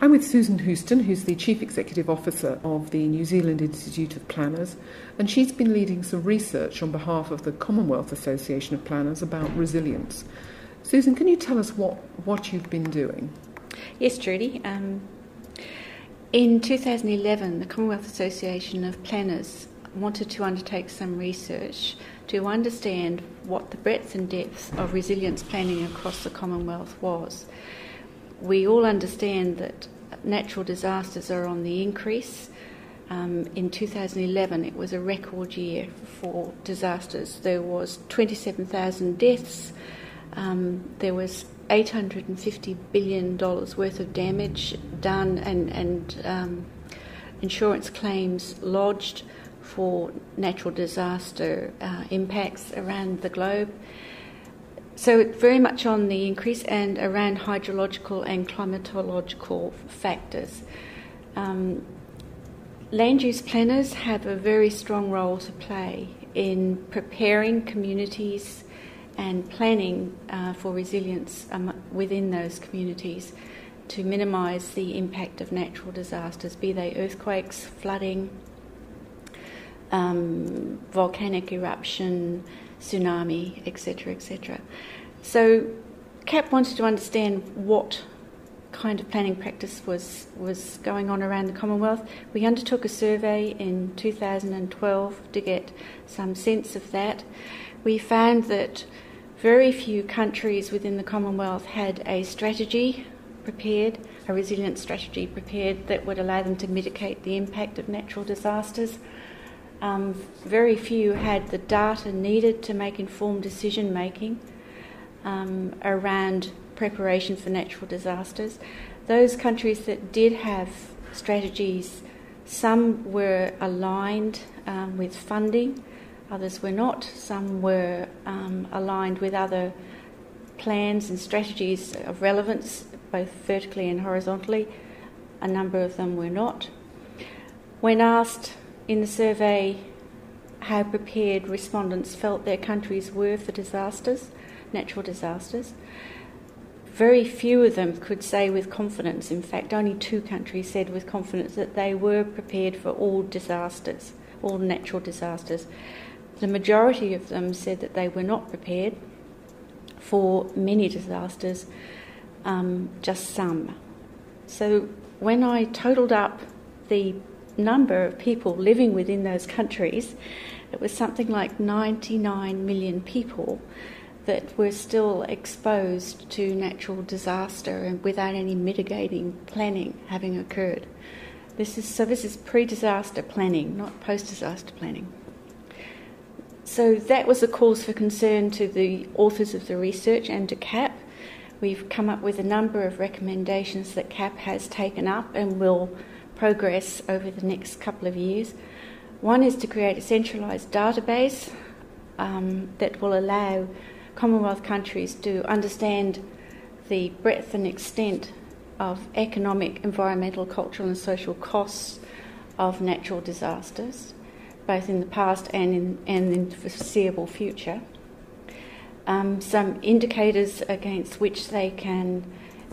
I'm with Susan Houston, who's the Chief Executive Officer of the New Zealand Institute of Planners, and she's been leading some research on behalf of the Commonwealth Association of Planners about resilience. Susan, can you tell us what you've been doing? Yes, Trudy. In 2011, the Commonwealth Association of Planners wanted to undertake some research to understand what the breadth and depth of resilience planning across the Commonwealth was. We all understand that natural disasters are on the increase. In 2011, it was a record year for disasters. There was 27,000 deaths. There was $850 billion worth of damage done and insurance claims lodged for natural disaster impacts around the globe. So it's very much on the increase and around hydrological and climatological factors. Land use planners have a very strong role to play in preparing communities and planning for resilience within those communities to minimise the impact of natural disasters, be they earthquakes, flooding, volcanic eruption, tsunami, etc., etc. So CAP wanted to understand what kind of planning practice was going on around the Commonwealth. We undertook a survey in 2012 to get some sense of that. We found that very few countries within the Commonwealth had a strategy prepared, a resilience strategy prepared that would allow them to mitigate the impact of natural disasters. Very few had the data needed to make informed decision making around preparation for natural disasters. Those countries that did have strategies, some were aligned with funding, others were not. Some were aligned with other plans and strategies of relevance, both vertically and horizontally. A number of them were not. When asked in the survey how prepared respondents felt their countries were for disasters, natural disasters, very few of them could say with confidence. In fact, only 2 countries said with confidence that they were prepared for all disasters, all natural disasters. The majority of them said that they were not prepared for many disasters, just some. So when I totalled up the number of people living within those countries, it was something like 99 million people that were still exposed to natural disaster and without any mitigating planning having occurred. This is pre-disaster planning, not post-disaster planning. So that was a cause for concern to the authors of the research and to CAP. We've come up with a number of recommendations that CAP has taken up and will progress over the next couple of years. One is to create a centralised database that will allow Commonwealth countries to understand the breadth and extent of economic, environmental, cultural and social costs of natural disasters, both in the past and in the foreseeable future. Some indicators against which they can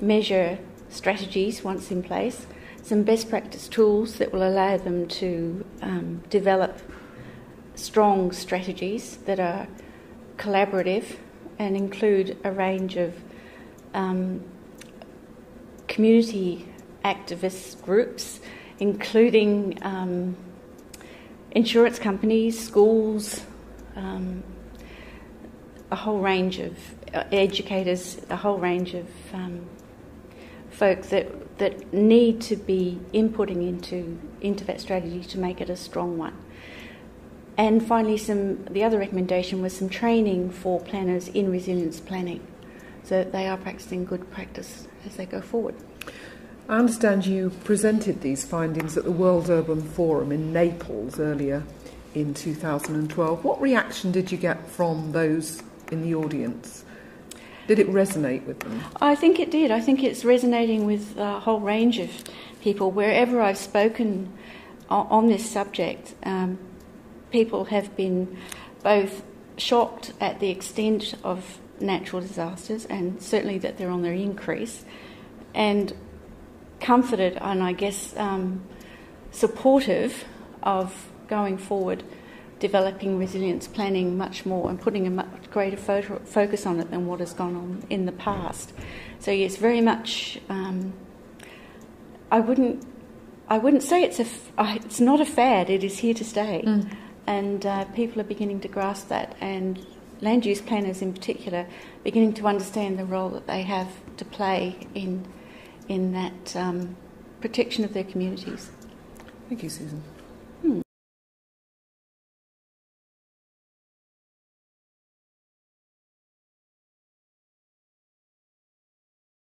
measure strategies once in place, some best practice tools that will allow them to develop strong strategies that are collaborative and include a range of community activist groups, including insurance companies, schools, a whole range of educators, a whole range of folk that need to be inputting into that strategy to make it a strong one. And finally, the other recommendation was some training for planners in resilience planning, so that they are practising good practice as they go forward. I understand you presented these findings at the World Urban Forum in Naples earlier in 2012. What reaction did you get from those in the audience? Did it resonate with them? I think it did. I think it's resonating with a whole range of people. Wherever I've spoken on this subject, people have been both shocked at the extent of natural disasters and certainly that they're on the increase, and comforted and I guess supportive of going forward, developing resilience planning much more and putting a much greater focus on it than what has gone on in the past. So yes, very much. I wouldn't say it's not a fad. It is here to stay, and people are beginning to grasp that, and land use planners in particular beginning to understand the role that they have to play in that protection of their communities. Thank you, Susan.